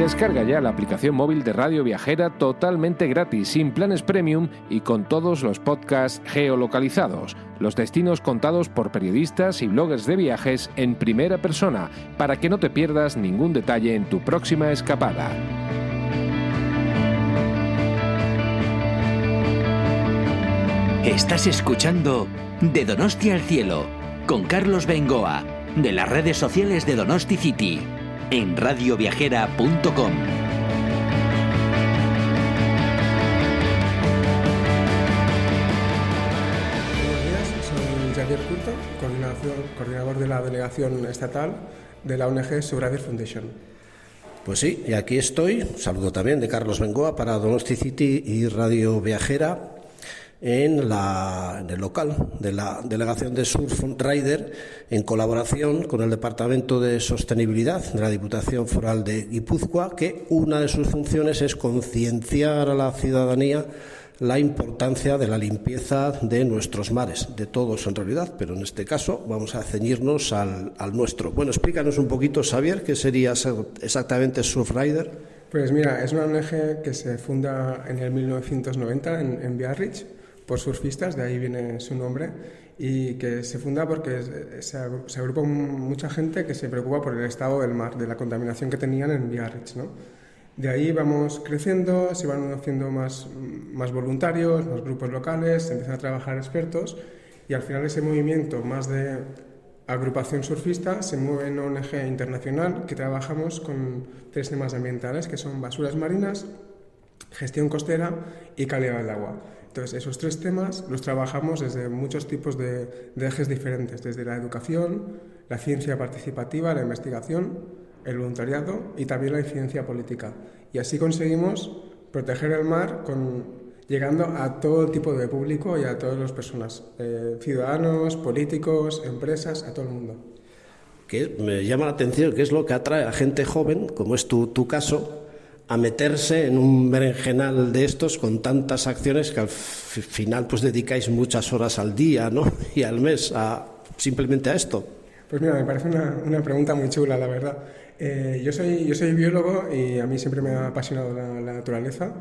Descarga ya la aplicación móvil de Radio Viajera totalmente gratis, sin planes premium y con todos los podcasts geolocalizados, los destinos contados por periodistas y bloggers de viajes en primera persona, para que no te pierdas ningún detalle en tu próxima escapada. Estás escuchando De Donosti al Cielo, con Carlos Bengoa, de las redes sociales de Donosti City, en radioviajera.com. Buenos días, soy Javier Curto, coordinador de la delegación estatal de la ONG Subraver Foundation. Pues sí, y aquí estoy, saludo también de Carlos Bengoa para Donosti City y Radio Viajera, en el local de la Delegación de Surf Rider, en colaboración con el Departamento de Sostenibilidad de la Diputación Foral de Guipúzcoa, que una de sus funciones es concienciar a la ciudadanía la importancia de la limpieza de nuestros mares, de todos en realidad, pero en este caso vamos a ceñirnos al nuestro. Bueno, explícanos un poquito, Xavier, ¿qué sería exactamente Surf Rider? Pues mira, es una ONG que se funda en el 1990 en Biarritz, por surfistas, de ahí viene su nombre, y que se funda porque se agrupa mucha gente que se preocupa por el estado del mar, de la contaminación que tenían en Biarritz, ¿no? De ahí vamos creciendo, se van haciendo más voluntarios, más grupos locales, se empiezan a trabajar expertos, y al final ese movimiento más de agrupación surfista se mueve en una ONG internacional que trabajamos con 3 temas ambientales, que son basuras marinas, gestión costera y calidad del agua. Entonces, esos 3 temas los trabajamos desde muchos tipos de ejes diferentes, desde la educación, la ciencia participativa, la investigación, el voluntariado y también la incidencia política. Y así conseguimos proteger el mar llegando a todo tipo de público y a todas las personas, ciudadanos, políticos, empresas, a todo el mundo. Que me llama la atención, que es lo que atrae a gente joven, como es tu caso, a meterse en un berenjenal de estos con tantas acciones que al final pues dedicáis muchas horas al día, ¿no? Y al mes simplemente a esto. Pues mira, me parece una pregunta muy chula, la verdad. Yo soy biólogo y a mí siempre me ha apasionado la naturaleza.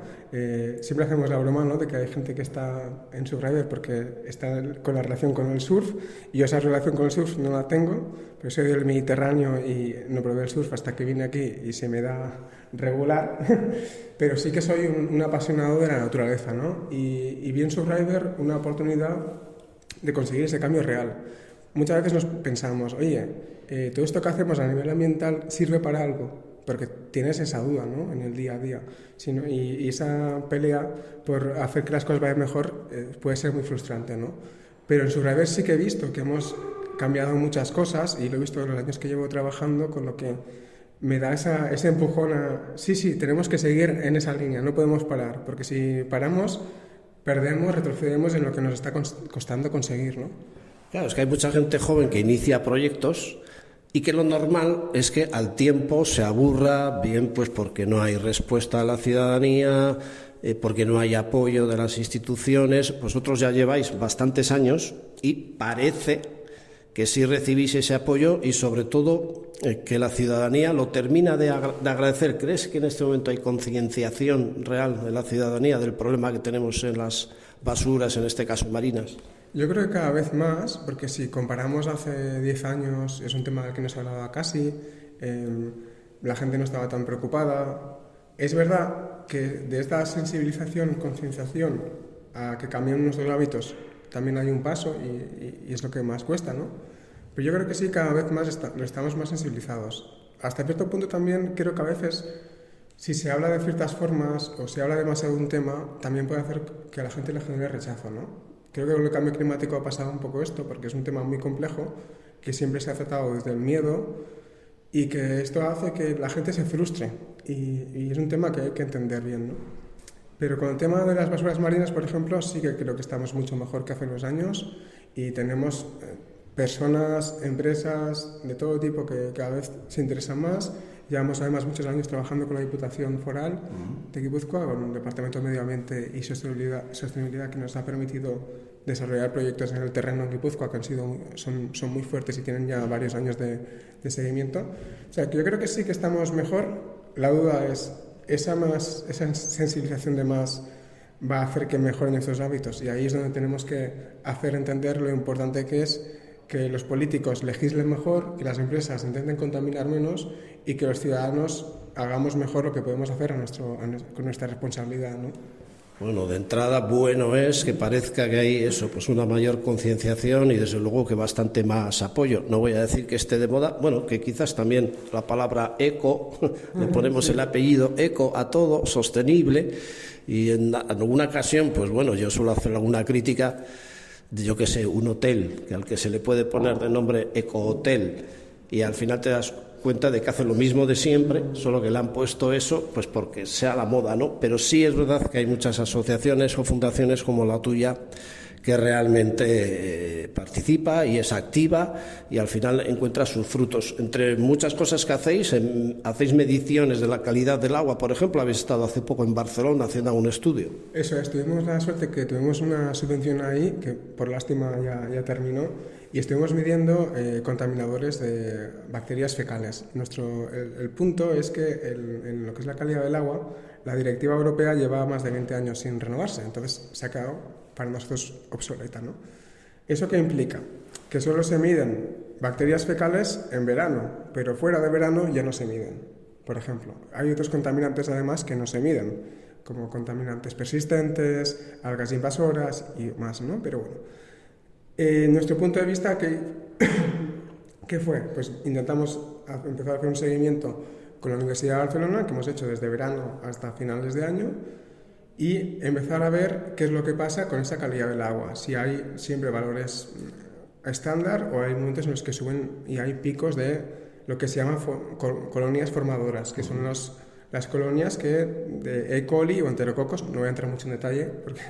Siempre hacemos la broma, ¿no?, de que hay gente que está en Surfrider porque está con la relación con el surf, y yo esa relación con el surf no la tengo, pero soy del Mediterráneo y no probé el surf hasta que vine aquí y se me da regular, pero sí que soy un apasionado de la naturaleza, ¿no? Y vi en Surfrider una oportunidad de conseguir ese cambio real. Muchas veces nos pensamos, oye, todo esto que hacemos a nivel ambiental sirve para algo, porque tienes esa duda, ¿no?, en el día a día. Y esa pelea por hacer que las cosas vayan mejor puede ser muy frustrante, ¿no? Pero en Surfrider sí que he visto que hemos cambiado muchas cosas, y lo he visto en los años que llevo trabajando, con lo que me da ese empujón sí, tenemos que seguir en esa línea, no podemos parar, porque si paramos, perdemos, retrocedemos en lo que nos está costando conseguir, ¿no? Claro, es que hay mucha gente joven que inicia proyectos y que lo normal es que al tiempo se aburra, bien pues porque no hay respuesta a la ciudadanía, porque no hay apoyo de las instituciones. Vosotros ya lleváis bastantes años y parece que sí recibís ese apoyo y sobre todo que la ciudadanía lo termina de agradecer. ¿Crees que en este momento hay concienciación real de la ciudadanía del problema que tenemos en las basuras, en este caso marinas? Yo creo que cada vez más, porque si comparamos hace 10 años, es un tema del que no se hablaba casi, la gente no estaba tan preocupada. Es verdad que de esta sensibilización, concienciación, a que cambien nuestros hábitos, también hay un paso y es lo que más cuesta, ¿no? Pero yo creo que sí, cada vez más estamos más sensibilizados. Hasta cierto punto también creo que a veces, si se habla de ciertas formas o se habla demasiado de un tema, también puede hacer que a la gente le genere rechazo, ¿no? Creo que con el cambio climático ha pasado un poco esto, porque es un tema muy complejo, que siempre se ha tratado desde el miedo, y que esto hace que la gente se frustre, y es un tema que hay que entender bien, ¿no? Pero con el tema de las basuras marinas, por ejemplo, sí que creo que estamos mucho mejor que hace unos años, y tenemos personas, empresas de todo tipo que cada vez se interesan más. Llevamos además muchos años trabajando con la Diputación Foral de Guipúzcoa, con el Departamento de Medio Ambiente y Sostenibilidad, que nos ha permitido desarrollar proyectos en el terreno en Guipúzcoa que son muy fuertes y tienen ya varios años de seguimiento. O sea, que yo creo que sí que estamos mejor, la duda es, esa sensibilización de más va a hacer que mejoren estos hábitos, y ahí es donde tenemos que hacer entender lo importante que es que los políticos legislen mejor, que las empresas intenten contaminar menos y que los ciudadanos hagamos mejor lo que podemos hacer con nuestra responsabilidad, ¿no? Bueno, de entrada, bueno es que parezca que hay eso, pues una mayor concienciación y desde luego que bastante más apoyo. No voy a decir que esté de moda, bueno, que quizás también la palabra eco, le ponemos el apellido eco a todo, sostenible, y en alguna ocasión, pues bueno, yo suelo hacer alguna crítica de, yo que sé, un hotel, que al que se le puede poner de nombre eco-hotel, y al final te das cuenta de que hace lo mismo de siempre, solo que le han puesto eso pues porque sea la moda, ¿no? Pero sí es verdad que hay muchas asociaciones o fundaciones como la tuya que realmente participa y es activa y al final encuentra sus frutos. Entre muchas cosas que hacéis mediciones de la calidad del agua, por ejemplo, habéis estado hace poco en Barcelona haciendo un estudio. Eso es, tuvimos la suerte que tuvimos una subvención ahí, que por lástima ya terminó, y estuvimos midiendo contaminadores de bacterias fecales. El punto es que en lo que es la calidad del agua, la directiva europea lleva más de 20 años sin renovarse, entonces se ha quedado para nosotros obsoleta, ¿no? ¿Eso qué implica? Que solo se miden bacterias fecales en verano, pero fuera de verano ya no se miden. Por ejemplo, hay otros contaminantes además que no se miden, como contaminantes persistentes, algas invasoras y más, ¿no? Pero bueno, nuestro punto de vista, ¿qué fue? Pues intentamos empezar a hacer un seguimiento con la Universidad de Barcelona, que hemos hecho desde verano hasta finales de año, y empezar a ver qué es lo que pasa con esa calidad del agua, si hay siempre valores estándar o hay momentos en los que suben y hay picos de lo que se llama colonias formadoras, que son las colonias de E. coli o enterococos. No voy a entrar mucho en detalle porque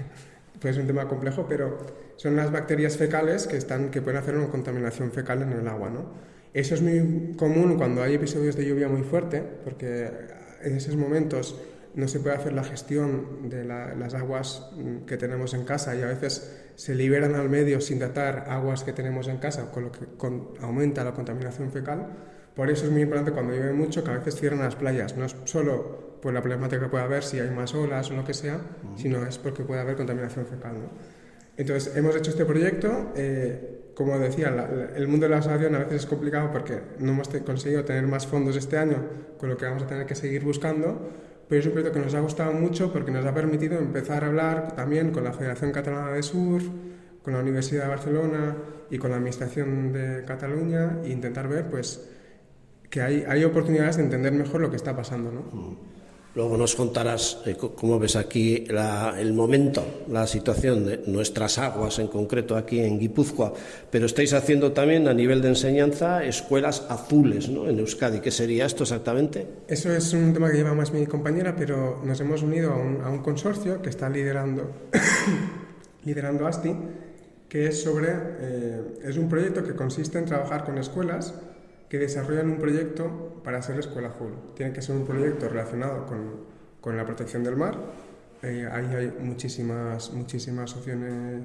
puede ser un tema complejo, pero son las bacterias fecales que pueden hacer una contaminación fecal en el agua, ¿no? Eso es muy común cuando hay episodios de lluvia muy fuerte, porque en esos momentos no se puede hacer la gestión de las aguas que tenemos en casa y a veces se liberan al medio sin tratar aguas que tenemos en casa, con lo que aumenta la contaminación fecal. Por eso es muy importante cuando llueve mucho que a veces cierran las playas. No es solo por la problemática que puede haber si hay más olas o lo que sea, sino es porque puede haber contaminación fecal, ¿no? Entonces hemos hecho este proyecto. Como decía, el mundo de la asociación a veces es complicado porque no hemos conseguido tener más fondos este año, con lo que vamos a tener que seguir buscando. Pero es un proyecto que nos ha gustado mucho porque nos ha permitido empezar a hablar también con la Federación Catalana de Surf, con la Universidad de Barcelona y con la Administración de Cataluña e intentar ver pues, que hay oportunidades de entender mejor lo que está pasando, ¿no? Luego nos contarás cómo ves aquí el momento, la situación de nuestras aguas, en concreto aquí en Guipúzcoa, pero estáis haciendo también a nivel de enseñanza escuelas azules, ¿no?, en Euskadi. ¿Qué sería esto exactamente? Eso es un tema que lleva más mi compañera, pero nos hemos unido a un consorcio que está liderando ASTI, que es es un proyecto que consiste en trabajar con escuelas que desarrollan un proyecto para ser escuela azul. Tiene que ser un proyecto relacionado con la protección del mar. Ahí hay muchísimas opciones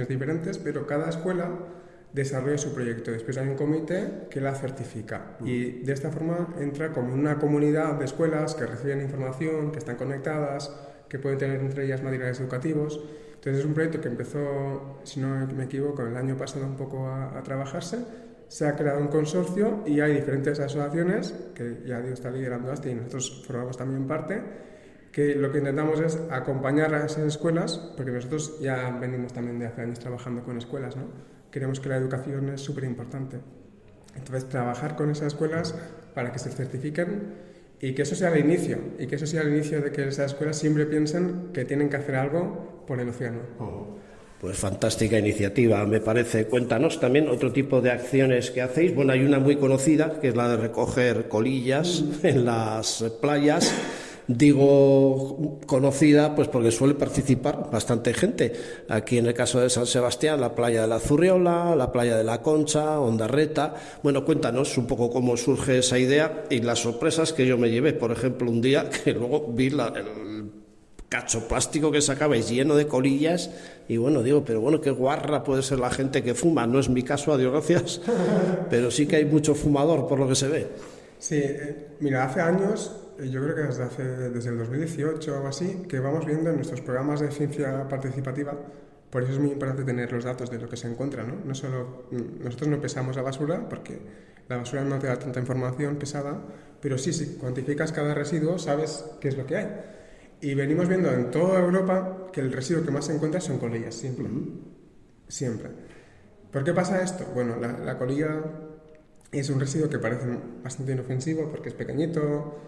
diferentes, pero cada escuela desarrolla su proyecto. Después hay un comité que la certifica y de esta forma entra como una comunidad de escuelas que reciben información, que están conectadas, que pueden tener entre ellas materiales educativos. Entonces es un proyecto que empezó, si no me equivoco, el año pasado un poco a trabajarse. Se ha creado un consorcio y hay diferentes asociaciones, que ya Dios está liderando ASTI y nosotros formamos también parte, que lo que intentamos es acompañar a esas escuelas, porque nosotros ya venimos también de hace años trabajando con escuelas, ¿no? Creemos que la educación es súper importante. Entonces, trabajar con esas escuelas para que se certifiquen y que eso sea el inicio, de que esas escuelas siempre piensen que tienen que hacer algo por el océano. Pues fantástica iniciativa, me parece. Cuéntanos también otro tipo de acciones que hacéis. Bueno, hay una muy conocida, que es la de recoger colillas en las playas. Digo conocida pues porque suele participar bastante gente. Aquí en el caso de San Sebastián, la playa de la Zurriola, la playa de la Concha, Ondarreta. Bueno, cuéntanos un poco cómo surge esa idea y las sorpresas que yo me llevé. Por ejemplo, un día que luego vi el cacho plástico que sacabais lleno de colillas y bueno, digo, pero bueno, qué guarra puede ser la gente que fuma. No es mi caso, a Dios gracias, pero sí que hay mucho fumador por lo que se ve. Sí, mira, hace años, yo creo que desde el 2018 o así, que vamos viendo en nuestros programas de ciencia participativa. Por eso es muy importante tener los datos de lo que se encuentra, ¿no? No solo, nosotros no pesamos la basura, porque la basura no te da tanta información pesada, pero sí, si cuantificas cada residuo, sabes qué es lo que hay. Y venimos viendo en toda Europa que el residuo que más se encuentra son colillas, siempre. Siempre. ¿Por qué pasa esto? Bueno, la colilla es un residuo que parece bastante inofensivo porque es pequeñito,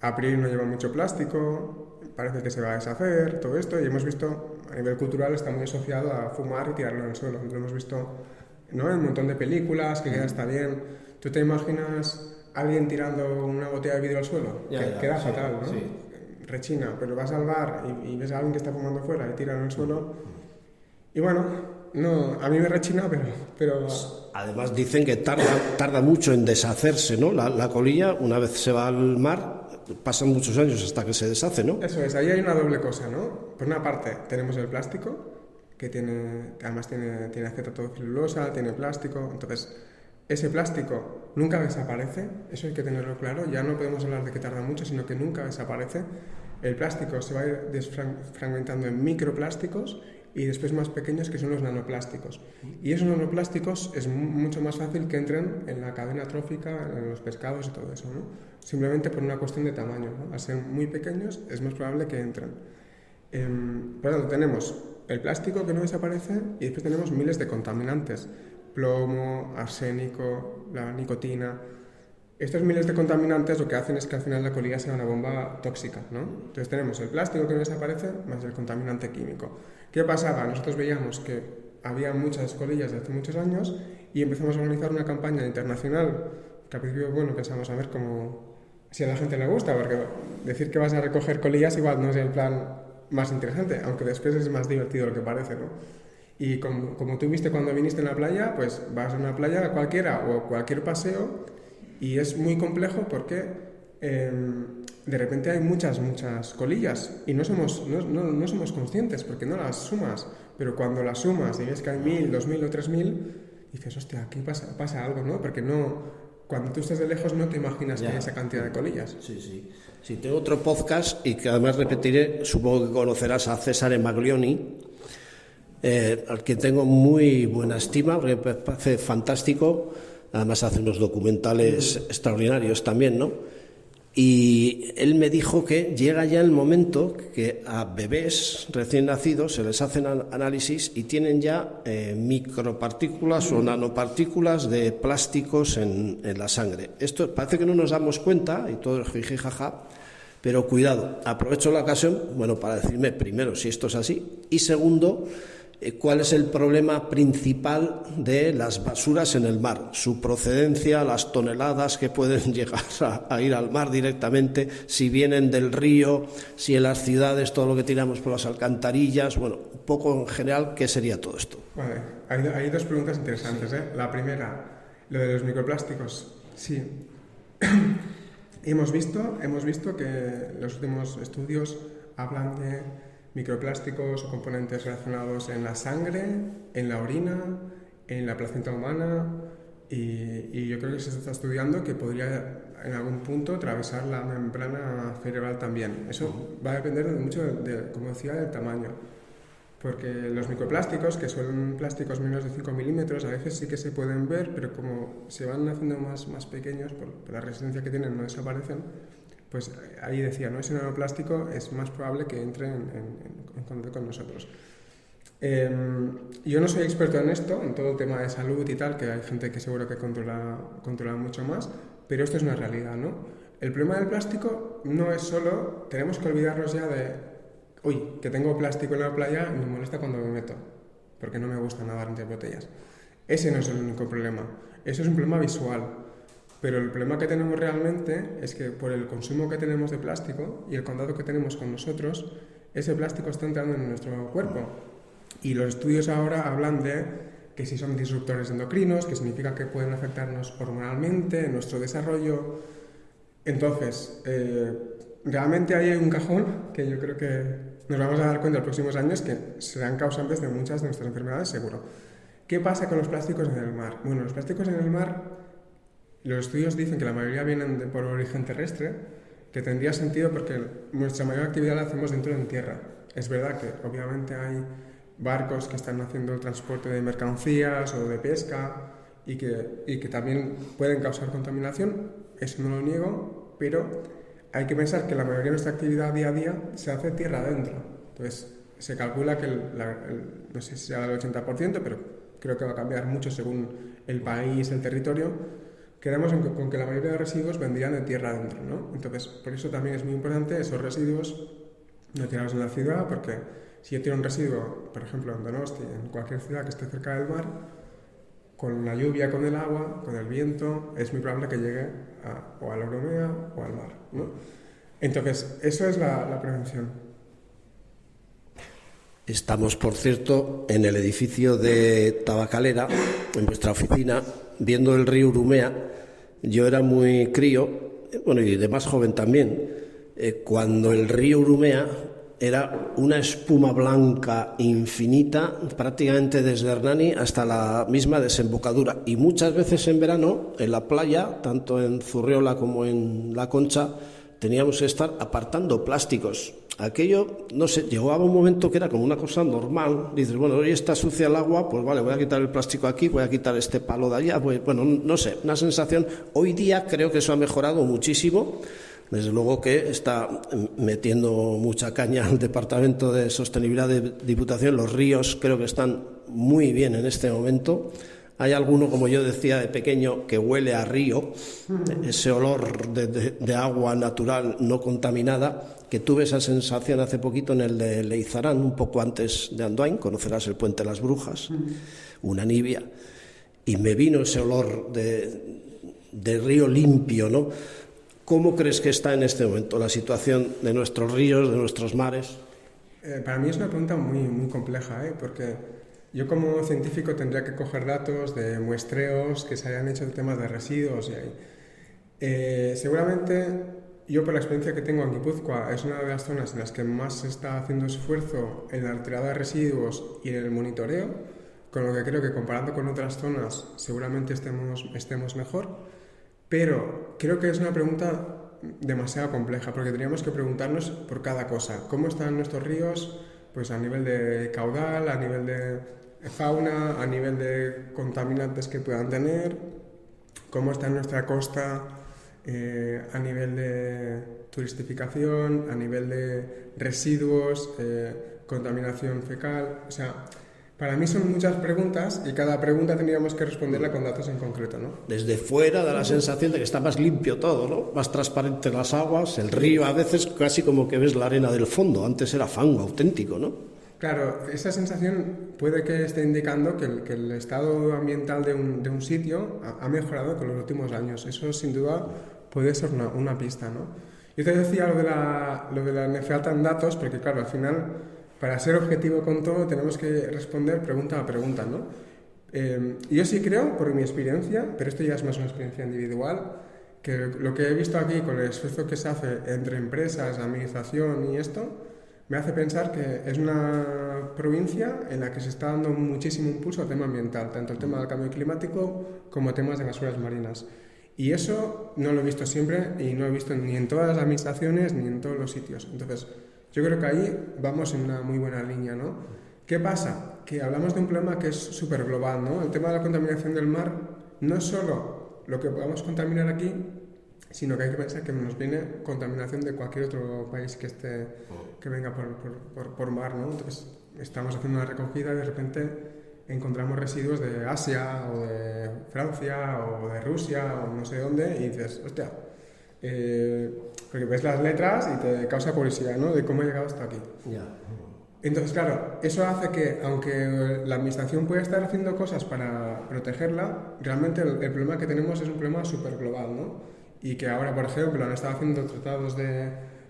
a priori no lleva mucho plástico, parece que se va a deshacer, todo esto, y hemos visto, a nivel cultural, está muy asociado a fumar y tirarlo en el suelo. Lo hemos visto, ¿no?, en un montón de películas, que está bien. ¿Tú te imaginas a alguien tirando una botella de vidrio al suelo? Queda fatal, ¿no? Sí. Rechina, pero vas al bar y ves a alguien que está fumando fuera y tira en el suelo. Y bueno, no, a mí me rechina, pero... Además dicen que tarda mucho en deshacerse, ¿no? La colilla, una vez se va al mar, pasan muchos años hasta que se deshace, ¿no? Eso es, ahí hay una doble cosa, ¿no? Por una parte tenemos el plástico, que además tiene acetato-celulosa, tiene plástico, entonces ese plástico nunca desaparece, eso hay que tenerlo claro, ya no podemos hablar de que tarda mucho, sino que nunca desaparece. El plástico se va a ir fragmentando en microplásticos y después más pequeños, que son los nanoplásticos. Y esos nanoplásticos es mucho más fácil que entren en la cadena trófica, en los pescados y todo eso, ¿no? Simplemente por una cuestión de tamaño, ¿no? Al ser muy pequeños es más probable que entren. Por lo tanto, tenemos el plástico que no desaparece y después tenemos miles de contaminantes: plomo, arsénico, la nicotina. Estos miles de contaminantes lo que hacen es que al final la colilla sea una bomba tóxica, ¿no? Entonces tenemos el plástico que no desaparece más el contaminante químico. ¿Qué pasaba? Nosotros veíamos que había muchas colillas de hace muchos años y empezamos a organizar una campaña internacional que al principio, bueno, pensamos a ver si a la gente le gusta, porque decir que vas a recoger colillas igual no es el plan más interesante, aunque después es más divertido lo que parece, ¿no? Y como tú viste cuando viniste en la playa, pues vas a una playa cualquiera o cualquier paseo y es muy complejo porque de repente hay muchas colillas y no somos conscientes porque no las sumas, pero cuando las sumas y ves que hay 1000, 2000 o 3000, dices, hostia, aquí pasa algo, ¿no? Porque cuando tú estás de lejos no te imaginas que hay esa cantidad de colillas. Sí, tengo otro podcast y que además repetiré, supongo que conocerás a Cesare Maglioni, al que tengo muy buena estima, porque me parece fantástico, además hace unos documentales extraordinarios también, ¿no? Y él me dijo que llega ya el momento que a bebés recién nacidos se les hacen análisis y tienen ya micropartículas o nanopartículas de plásticos en la sangre. Esto parece que no nos damos cuenta y todo es jiji jaja, pero cuidado, aprovecho la ocasión, bueno, para decirme primero si esto es así y segundo, cuál es el problema principal de las basuras en el mar, su procedencia, las toneladas que pueden llegar a ir al mar directamente, si vienen del río, si en las ciudades todo lo que tiramos por las alcantarillas, bueno, un poco en general, ¿qué sería todo esto? Vale, hay dos preguntas interesantes, ¿eh? La primera, lo de los microplásticos, sí. Hemos visto que los últimos estudios hablan de microplásticos o componentes relacionados en la sangre, en la orina, en la placenta humana y yo creo que se está estudiando que podría en algún punto atravesar la membrana cerebral también. Eso va a depender mucho, como decía, del tamaño. Porque los microplásticos, que son plásticos menos de 5 milímetros, a veces sí que se pueden ver, pero como se van haciendo más pequeños, por la resistencia que tienen no desaparecen, pues ahí decía, ¿no? Ese nanoplástico es más probable que entre en contacto con nosotros. Yo no soy experto en esto, en todo el tema de salud y tal, que hay gente que seguro que controla mucho más, pero esto es una realidad, ¿no? El problema del plástico no es solo, tenemos que olvidarnos ya de, que tengo plástico en la playa y me molesta cuando me meto, porque no me gusta nadar entre botellas. Ese no es el único problema, eso es un problema visual. Pero el problema que tenemos realmente es que por el consumo que tenemos de plástico y el contacto que tenemos con nosotros, ese plástico está entrando en nuestro cuerpo. Y los estudios ahora hablan de que si son disruptores endocrinos, que significa que pueden afectarnos hormonalmente, en nuestro desarrollo. Entonces, realmente ahí hay un cajón que yo creo que nos vamos a dar cuenta en los próximos años que serán causantes de muchas de nuestras enfermedades, seguro. ¿Qué pasa con los plásticos en el mar? Bueno, los plásticos en el mar, los estudios dicen que la mayoría vienen por origen terrestre, que tendría sentido porque nuestra mayor actividad la hacemos dentro de tierra. Es verdad que obviamente hay barcos que están haciendo el transporte de mercancías o de pesca y que también pueden causar contaminación, eso no lo niego, pero hay que pensar que la mayoría de nuestra actividad día a día se hace tierra adentro. Entonces, se calcula que no sé si será el 80%, pero creo que va a cambiar mucho según el país, el territorio. Quedamos con que la mayoría de residuos vendrían de tierra adentro, ¿no? Entonces, por eso también es muy importante esos residuos no tirarlos en la ciudad, porque si yo tiro un residuo, por ejemplo, en Donosti, en cualquier ciudad que esté cerca del mar, con la lluvia, con el agua, con el viento, es muy probable que llegue o a la Urumea o al mar, ¿no? Entonces, eso es la prevención. Estamos, por cierto, en el edificio de Tabacalera, en vuestra oficina, viendo el río Urumea. Yo era muy crío, bueno, y de más joven también, cuando el río Urumea era una espuma blanca infinita, prácticamente desde Hernani hasta la misma desembocadura. Y muchas veces en verano, en la playa, tanto en Zurriola como en La Concha, teníamos que estar apartando plásticos. Aquello, no sé, llegó a un momento que era como una cosa normal. Dices, bueno, hoy está sucia el agua, pues vale, voy a quitar el plástico aquí, voy a quitar este palo de allá. Pues, bueno, no sé, una sensación. Hoy día creo que eso ha mejorado muchísimo. Desde luego que está metiendo mucha caña al Departamento de Sostenibilidad de Diputación. Los ríos creo que están muy bien en este momento. Hay alguno, como yo decía de pequeño, que huele a río, ese olor de agua natural no contaminada, que tuve esa sensación hace poquito en el de Leizarán, un poco antes de Andoain. Conocerás el Puente de las Brujas, una nibia, y me vino ese olor de río limpio, ¿no? ¿Cómo crees que está en este momento la situación de nuestros ríos, de nuestros mares? Para mí es una pregunta muy, muy compleja, porque yo como científico tendría que coger datos de muestreos que se hayan hecho en temas de residuos y ahí. Seguramente, yo por la experiencia que tengo en Guipúzcoa, es una de las zonas en las que más se está haciendo esfuerzo en la retirada de residuos y en el monitoreo, con lo que creo que comparando con otras zonas seguramente estemos mejor. Pero creo que es una pregunta demasiado compleja, porque tendríamos que preguntarnos por cada cosa. ¿Cómo están nuestros ríos? Pues a nivel de caudal, a nivel de fauna, a nivel de contaminantes que puedan tener. ¿Cómo está nuestra costa a nivel de turistificación, a nivel de residuos, contaminación fecal? O sea, para mí son muchas preguntas y cada pregunta tendríamos que responderla con datos en concreto, ¿no? Desde fuera da la sensación de que está más limpio todo, ¿no? Más transparente las aguas, el río a veces casi como que ves la arena del fondo. Antes era fango auténtico, ¿no? Claro, esa sensación puede que esté indicando que el estado ambiental de un sitio ha mejorado con los últimos años. Eso sin duda puede ser una pista, ¿no? Yo te decía lo de la me faltan datos, porque claro, al final, para ser objetivo con todo, tenemos que responder pregunta a pregunta, ¿no? Yo sí creo, por mi experiencia, pero esto ya es más una experiencia individual, que lo que he visto aquí con el esfuerzo que se hace entre empresas, administración y esto, me hace pensar que es una provincia en la que se está dando muchísimo impulso al tema ambiental, tanto el tema del cambio climático como temas de basuras marinas. Y eso no lo he visto siempre y no lo he visto ni en todas las administraciones ni en todos los sitios. Entonces, yo creo que ahí vamos en una muy buena línea, ¿no? ¿Qué pasa? Que hablamos de un problema que es súper global, ¿no? El tema de la contaminación del mar no es solo lo que podamos contaminar aquí, sino que hay que pensar que nos viene contaminación de cualquier otro país que venga por mar, ¿no? Entonces, estamos haciendo una recogida y de repente encontramos residuos de Asia o de Francia o de Rusia o no sé dónde y dices, hostia, porque ves las letras y te causa curiosidad, ¿no? De cómo ha llegado hasta aquí. Ya. Entonces, claro, eso hace que, aunque la administración puede estar haciendo cosas para protegerla, realmente el problema que tenemos es un problema súper global, ¿no? Y que ahora, por ejemplo, han estado haciendo tratados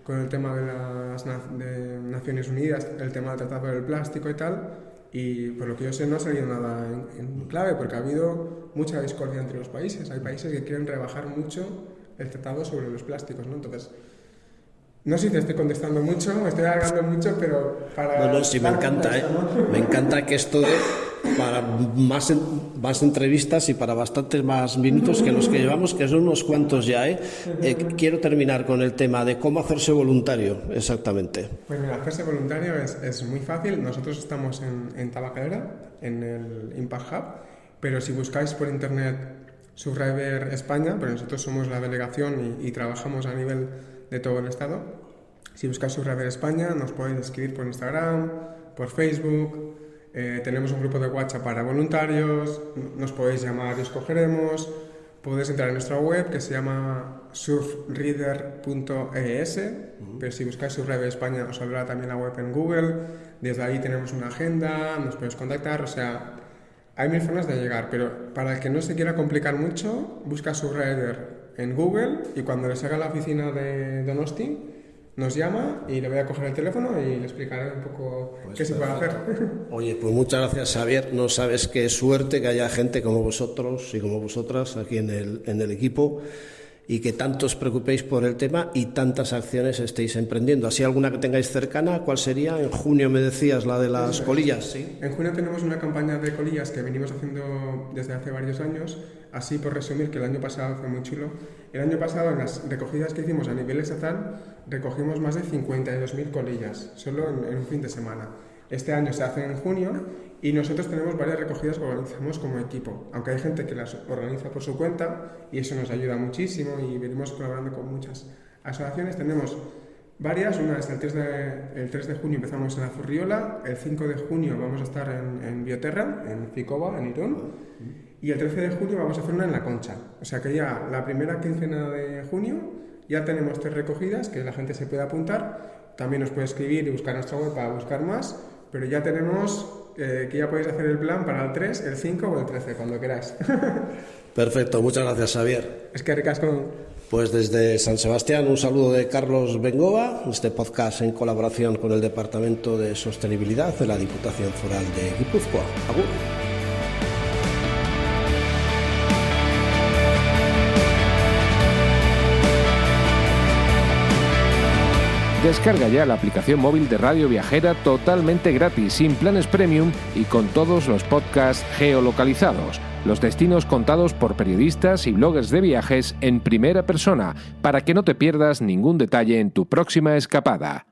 con el tema de Naciones Unidas, el tema del tratado del plástico y tal, y por lo que yo sé no ha salido nada en clave, porque ha habido mucha discordia entre los países. Hay países que quieren rebajar mucho el tratado sobre los plásticos, ¿no? Entonces, no sé si te estoy contestando mucho, me estoy alargando mucho, pero para... No, sí, me encanta, ¿eh? Me encanta que esto para más entrevistas y para bastantes más minutos que los que llevamos, que son unos cuantos ya. Quiero terminar con el tema de cómo hacerse voluntario, exactamente. Pues mira, hacerse voluntario es muy fácil. Nosotros estamos en Tabacalera, en el Impact Hub, pero si buscáis por internet Survivor España, pero nosotros somos la delegación y trabajamos a nivel de todo el estado. Si buscáis Survivor España, nos podéis escribir por Instagram, por Facebook. Tenemos un grupo de WhatsApp para voluntarios, nos podéis llamar y os cogeremos. Podéis entrar en nuestra web que se llama surfreader.es, pero si buscáis Survivor España os saldrá también la web en Google. Desde ahí tenemos una agenda, nos podéis contactar, o sea, hay 1000 formas de llegar, pero para el que no se quiera complicar mucho, busca Surfreader en Google y cuando le salga a la oficina de Donosti, nos llama y le voy a coger el teléfono y le explicaré un poco qué se puede hacer. Oye, pues muchas gracias, Xavier. No sabes qué suerte que haya gente como vosotros y como vosotras aquí en el equipo y que tanto os preocupéis por el tema y tantas acciones estéis emprendiendo. ¿Así alguna que tengáis cercana? ¿Cuál sería? En junio me decías la de las colillas, ¿sí? En junio tenemos una campaña de colillas que venimos haciendo desde hace varios años. Así, por resumir, que el año pasado fue muy chulo. El año pasado, en las recogidas que hicimos a nivel estatal, recogimos más de 52.000 colillas, solo en un fin de semana. Este año se hace en junio y nosotros tenemos varias recogidas que organizamos como equipo, aunque hay gente que las organiza por su cuenta y eso nos ayuda muchísimo y venimos colaborando con muchas asociaciones. Tenemos varias, una es el 3 de junio empezamos en la Zurriola, el 5 de junio vamos a estar en Bioterra, en Ficoba, en Irún, y el 13 de junio vamos a hacer una en La Concha. O sea que ya la primera quincena de junio ya tenemos 3 recogidas que la gente se puede apuntar. También nos puede escribir y buscar nuestra web para buscar más, pero ya tenemos que ya podéis hacer el plan para el 3, el 5 o el 13, cuando queráis. Perfecto, muchas gracias, Xavier. Es que ricasco. Pues desde San Sebastián un saludo de Carlos Bengoa, este podcast en colaboración con el Departamento de Sostenibilidad de la Diputación Foral de Guipúzcoa. Agur. Descarga ya la aplicación móvil de Radio Viajera totalmente gratis, sin planes premium y con todos los podcasts geolocalizados. Los destinos contados por periodistas y bloggers de viajes en primera persona, para que no te pierdas ningún detalle en tu próxima escapada.